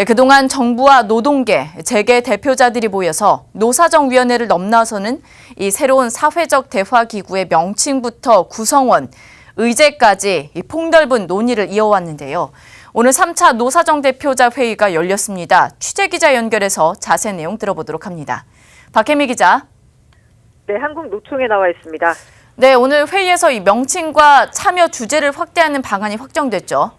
그동안 정부와 노동계, 재계 대표자들이 모여서 노사정위원회를 넘나서는 이 새로운 사회적 대화기구의 명칭부터 구성원, 의제까지 폭넓은 논의를 이어왔는데요. 오늘 3차 노사정 대표자 회의가 열렸습니다. 취재기자 연결해서 자세한 내용 들어보도록 합니다. 박혜미 기자. 네, 한국노총에 나와 있습니다. 네, 오늘 회의에서 이 명칭과 참여 주제를 확대하는 방안이 확정됐죠.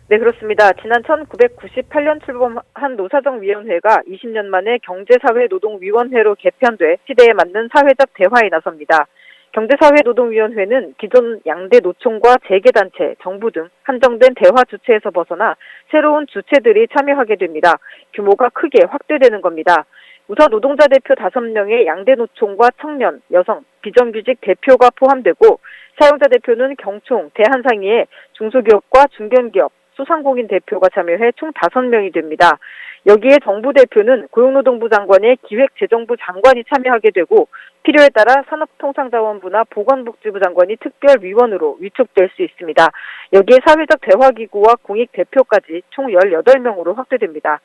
네, 그렇습니다. 지난 1998년 출범한 노사정위원회가 20년 만에 경제사회노동위원회로 개편돼 시대에 맞는 사회적 대화에 나섭니다. 경제사회노동위원회는 기존 양대 노총과 재계단체, 정부 등 한정된 대화 주체에서 벗어나 새로운 주체들이 참여하게 됩니다. 규모가 크게 확대되는 겁니다. 우선 노동자 대표 5명의 양대 노총과 청년, 여성, 비정규직 대표가 포함되고 사용자 대표는 경총, 대한상의회, 중소기업과 중견기업, 소상공인 대표가 참여해 총 5명이 됩니다. 여기에 정부 대표는 고용노동부 장관의 기획재정부 장관이 참여하게 되고 필요에 따라 산업통상자원부나 보건복지부 장관이 특별위원으로 위촉될 수 있습니다. 여기에 사회적 대화기구와 공익 대표까지 총 18명으로 확대됩니다.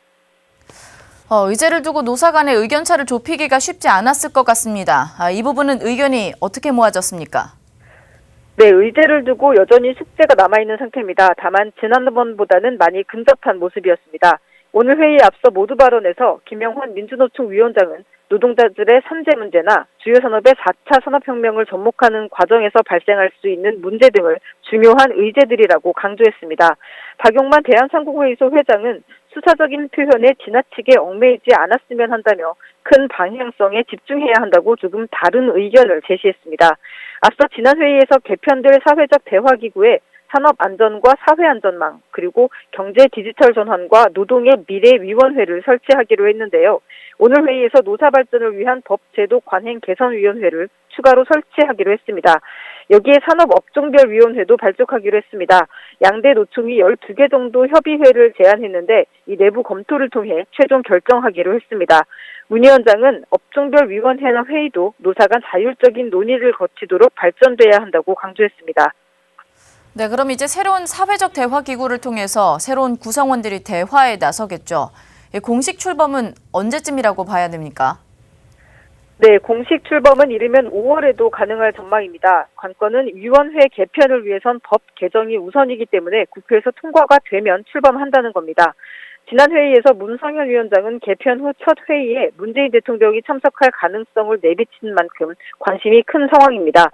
의제를 두고 노사 간의 의견차를 좁히기가 쉽지 않았을 것 같습니다. 이 부분은 의견이 어떻게 모아졌습니까? 네, 의제를 두고 여전히 숙제가 남아있는 상태입니다. 다만 지난번보다는 많이 근접한 모습이었습니다. 오늘 회의에 앞서 모두 발언에서 김영환 민주노총 위원장은 노동자들의 산재 문제나 주요 산업의 4차 산업혁명을 접목하는 과정에서 발생할 수 있는 문제 등을 중요한 의제들이라고 강조했습니다. 박용만 대한상공회의소 회장은 수사적인 표현에 지나치게 얽매이지 않았으면 한다며 큰 방향성에 집중해야 한다고 조금 다른 의견을 제시했습니다. 앞서 지난 회의에서 개편될 사회적 대화기구에 산업안전과 사회안전망, 그리고 경제 디지털 전환과 노동의 미래위원회를 설치하기로 했는데요. 오늘 회의에서 노사발전을 위한 법제도 관행 개선위원회를 추가로 설치하기로 했습니다. 여기에 산업업종별위원회도 발족하기로 했습니다. 양대 노총이 12개 정도 협의회를 제안했는데 이 내부 검토를 통해 최종 결정하기로 했습니다. 문 위원장은 업종별 위원회나 회의도 노사 간 자율적인 논의를 거치도록 발전돼야 한다고 강조했습니다. 네, 그럼 이제 새로운 사회적 대화 기구를 통해서 새로운 구성원들이 대화에 나서겠죠. 공식 출범은 언제쯤이라고 봐야 됩니까? 네, 공식 출범은 이르면 5월에도 가능할 전망입니다. 관건은 위원회 개편을 위해선 법 개정이 우선이기 때문에 국회에서 통과가 되면 출범한다는 겁니다. 지난 회의에서 문성현 위원장은 개편 후 첫 회의에 문재인 대통령이 참석할 가능성을 내비친 만큼 관심이 큰 상황입니다.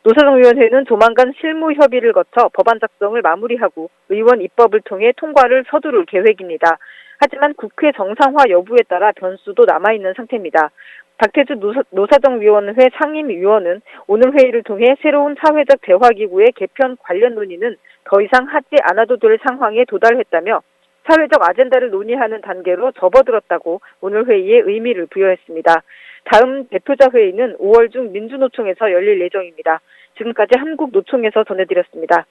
노사정위원회는 조만간 실무 협의를 거쳐 법안 작성을 마무리하고 의원 입법을 통해 통과를 서두를 계획입니다. 하지만 국회 정상화 여부에 따라 변수도 남아있는 상태입니다. 박태주 노사정위원회 상임위원은 오늘 회의를 통해 새로운 사회적 대화기구의 개편 관련 논의는 더 이상 하지 않아도 될 상황에 도달했다며 사회적 아젠다를 논의하는 단계로 접어들었다고 오늘 회의에 의미를 부여했습니다. 다음 대표자 회의는 5월 중 민주노총에서 열릴 예정입니다. 지금까지 한국노총에서 전해드렸습니다.